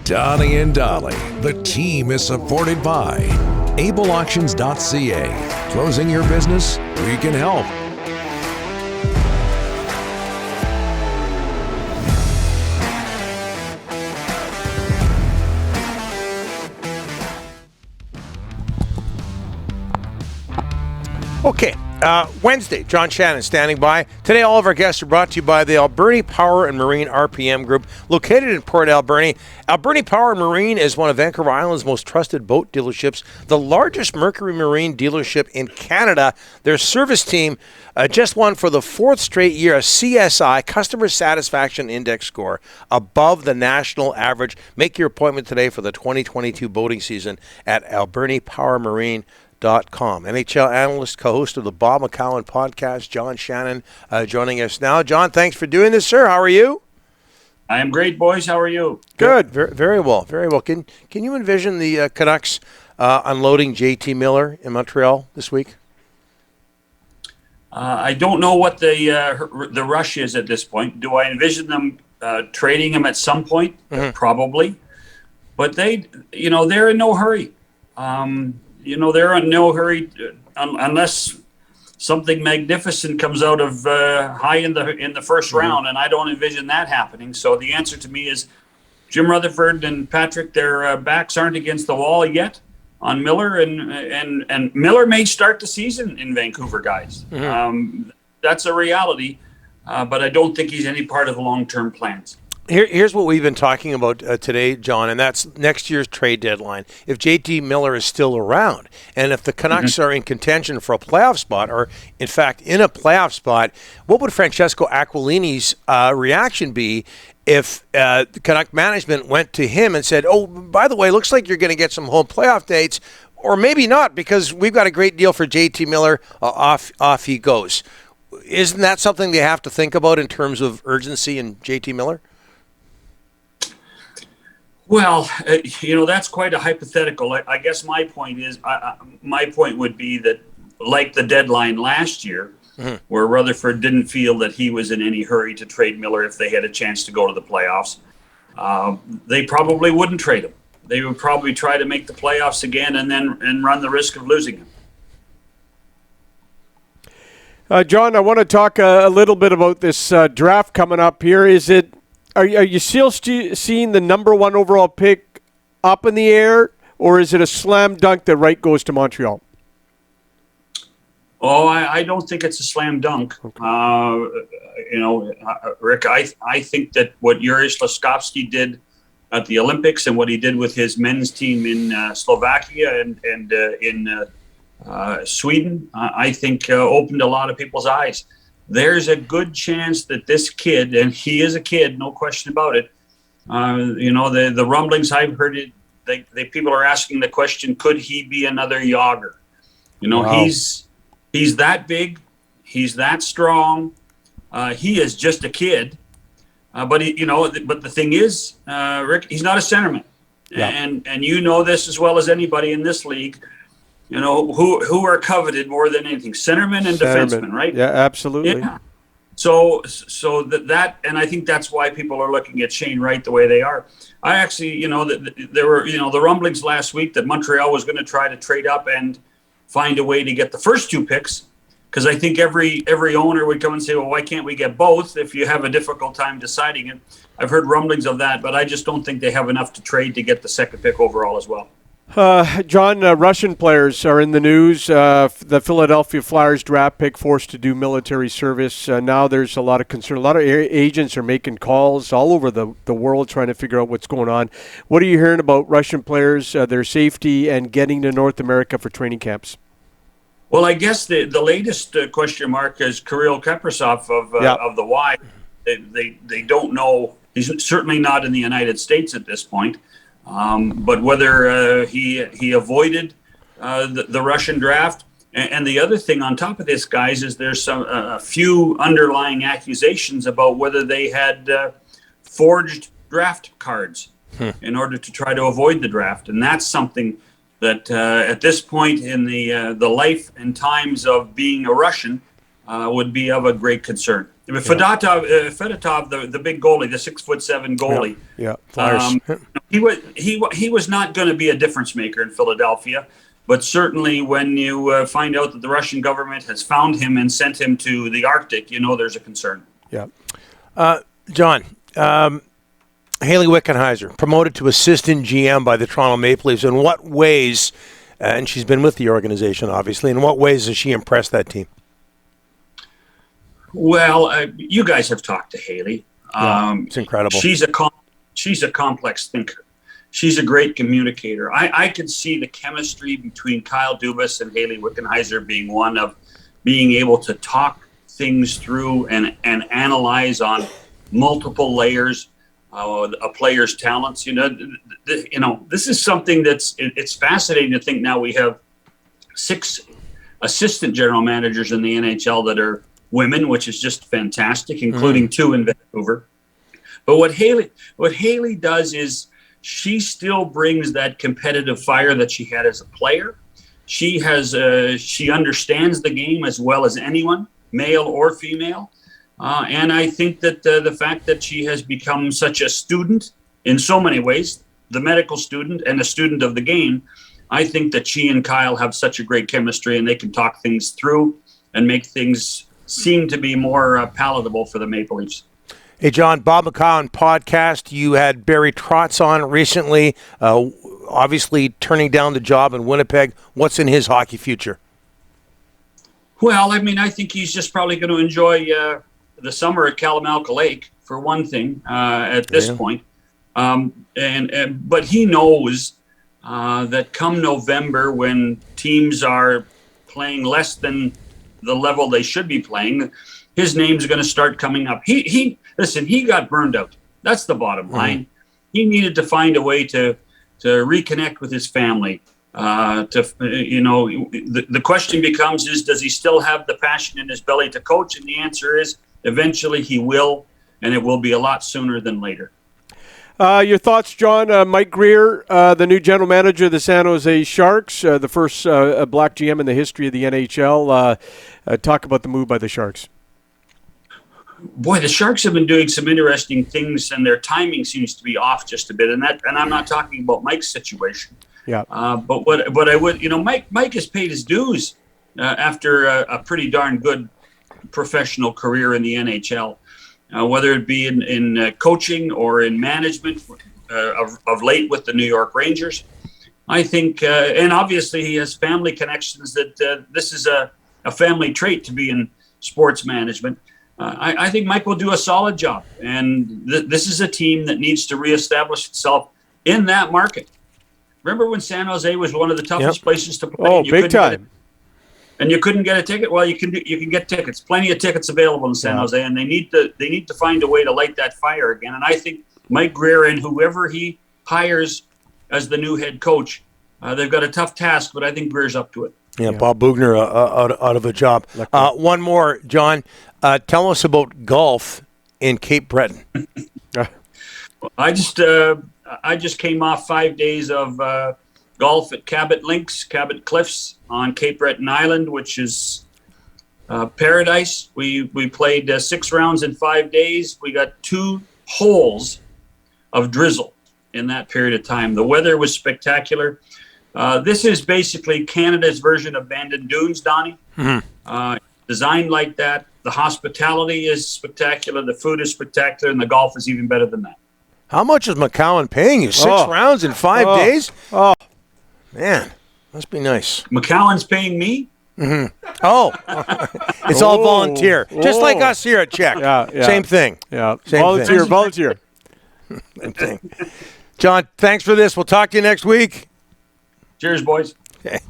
Donnie and Dolly, the team is supported by ableauctions.ca. Closing your business? We can help. Okay, Wednesday, John Shannon standing by. Today, all of our guests are brought to you by the Alberni Power and Marine RPM Group, located in Port Alberni. Alberni Power and Marine is one of Vancouver Island's most trusted boat dealerships, the largest Mercury Marine dealership in Canada. Their service team just won for the fourth straight year a CSI, Customer Satisfaction Index score, above the national average. Make your appointment today for the 2022 boating season at albernipowermarine.com. NHL analyst, co-host of the Bob McCown podcast, John Shannon, joining us now. John, thanks for doing this, sir. How are you? I am great, boys. How are you? Good. Very well. Very well. Can you envision the Canucks unloading JT Miller in Montreal this week? I don't know what the rush is at this point. Do I envision them trading him at some point? Mm-hmm. Probably. But they're in no hurry. They're in no hurry unless something magnificent comes out of high in the first round, and I don't envision that happening. So the answer to me is Jim Rutherford and Patrick, their backs aren't against the wall yet on Miller, and Miller may start the season in Vancouver, guys. Mm-hmm. That's a reality, but I don't think he's any part of the long-term plans. Here's what we've been talking about today, John, and that's next year's trade deadline. If JT Miller is still around, and if the Canucks are in contention for a playoff spot, or in fact in a playoff spot, what would Francesco Aquilini's reaction be if the Canuck management went to him and said, oh, by the way, looks like you're going to get some home playoff dates, or maybe not, because we've got a great deal for JT Miller, off he goes. Isn't that something they have to think about in terms of urgency in JT Miller? Well, that's quite a hypothetical. I guess my point would be that, like the deadline last year, mm-hmm. where Rutherford didn't feel that he was in any hurry to trade Miller if they had a chance to go to the playoffs, they probably wouldn't trade him. They would probably try to make the playoffs again and run the risk of losing him. John, I want to talk a little bit about this draft coming up here. Are you still seeing the number one overall pick up in the air, or is it a slam dunk that Wright goes to Montreal? Oh, I don't think it's a slam dunk. Okay. Rick, I think that what Yuri Slafkovsky did at the Olympics and what he did with his men's team in Slovakia and in Sweden, I think opened a lot of people's eyes. There's a good chance that this kid, and he is a kid, no question about it. The rumblings I've heard, people are asking the question: could he be another Yager? Wow. He's that big, he's that strong. He is just a kid, but the thing is, Rick, he's not a centerman, yeah. and this as well as anybody in this league. Who are coveted more than anything? Centermen and defensemen, right? Yeah, absolutely. Yeah. So that, and I think that's why people are looking at Shane Wright the way they are. I actually, there were, the rumblings last week that Montreal was going to try to trade up and find a way to get the first two picks, because I think every owner would come and say, well, why can't we get both if you have a difficult time deciding it? I've heard rumblings of that, but I just don't think they have enough to trade to get the second pick overall as well. John, Russian players are in the news. The Philadelphia Flyers draft pick forced to do military service. Now there's a lot of concern. A lot of agents are making calls all over the world trying to figure out what's going on. What are you hearing about Russian players, their safety, and getting to North America for training camps? Well, I guess the latest question mark is Kirill Kaprizov of the Y. They don't know. He's certainly not in the United States at this point. But whether he avoided the Russian draft, and the other thing on top of this, guys, is there's a few underlying accusations about whether they had forged draft cards in order to try to avoid the draft, and that's something that at this point in the life and times of being a Russian would be of a great concern. Fedotov, the big goalie, the 6'7" goalie. Yeah, Flyers. He was not going to be a difference maker in Philadelphia, but certainly when you find out that the Russian government has found him and sent him to the Arctic, there's a concern. Yeah. John, Hayley Wickenheiser, promoted to assistant GM by the Toronto Maple Leafs. In what ways, and she's been with the organization, obviously, in what ways has she impressed that team? Well, you guys have talked to Hayley. It's incredible. She's a complex thinker. She's a great communicator. I could see the chemistry between Kyle Dubas and Hayley Wickenheiser being one of being able to talk things through and analyze on multiple layers a player's talents. This is something it's fascinating to think now we have 6 assistant general managers in the NHL that are women, which is just fantastic, including 2 in Vancouver. But what Hayley does is she still brings that competitive fire that she had as a player. She understands the game as well as anyone, male or female. And I think that the fact that she has become such a student in so many ways, the medical student and a student of the game, I think that she and Kyle have such a great chemistry and they can talk things through and make things seem to be more palatable for the Maple Leafs. Hey, John, Bob McCown podcast. You had Barry Trotz on recently, obviously turning down the job in Winnipeg. What's in his hockey future? Well, I think he's just probably going to enjoy the summer at Kalamalka Lake, for one thing, at this point. But he knows that come November, when teams are playing less than the level they should be playing, his name's going to start coming up. He got burned out. That's the bottom line. He needed to find a way to reconnect with his family. The question becomes does he still have the passion in his belly to coach? And the answer is eventually he will, and it will be a lot sooner than later. Your thoughts, John? Mike Grier, the new general manager of the San Jose Sharks, the first black GM in the history of the NHL. Talk about the move by the Sharks. Boy, the Sharks have been doing some interesting things, and their timing seems to be off just a bit. And I'm not talking about Mike's situation. Yeah. But what I would, Mike has paid his dues after a pretty darn good professional career in the NHL. Whether it be in coaching or in management of late with the New York Rangers. I think, and obviously he has family connections that this is a family trait to be in sports management. I think Mike will do a solid job. And this is a team that needs to reestablish itself in that market. Remember when San Jose was one of the toughest places to play? Oh, big time. And you couldn't get a ticket? Well, you can get tickets. Plenty of tickets available in San Jose, and they need to find a way to light that fire again. And I think Mike Grier and whoever he hires as the new head coach, they've got a tough task, but I think Grier's up to it. Yeah, Bob Boughner out of a job. One more, John. Tell us about golf in Cape Breton. I just came off 5 days of golf at Cabot Links, Cabot Cliffs on Cape Breton Island, which is paradise. We played 6 rounds in 5 days. We got 2 holes of drizzle in that period of time. The weather was spectacular. This is basically Canada's version of Bandon Dunes, Donnie. Designed like that. The hospitality is spectacular. The food is spectacular, and the golf is even better than that. How much is McCowan paying you? 6 rounds in 5 days? Oh, man, must be nice. McCowan's paying me? Oh, it's all volunteer, just like us here at Czech. Same thing. Yeah, Same thing. volunteer. Same thing. John, thanks for this. We'll talk to you next week. Cheers, boys. Okay.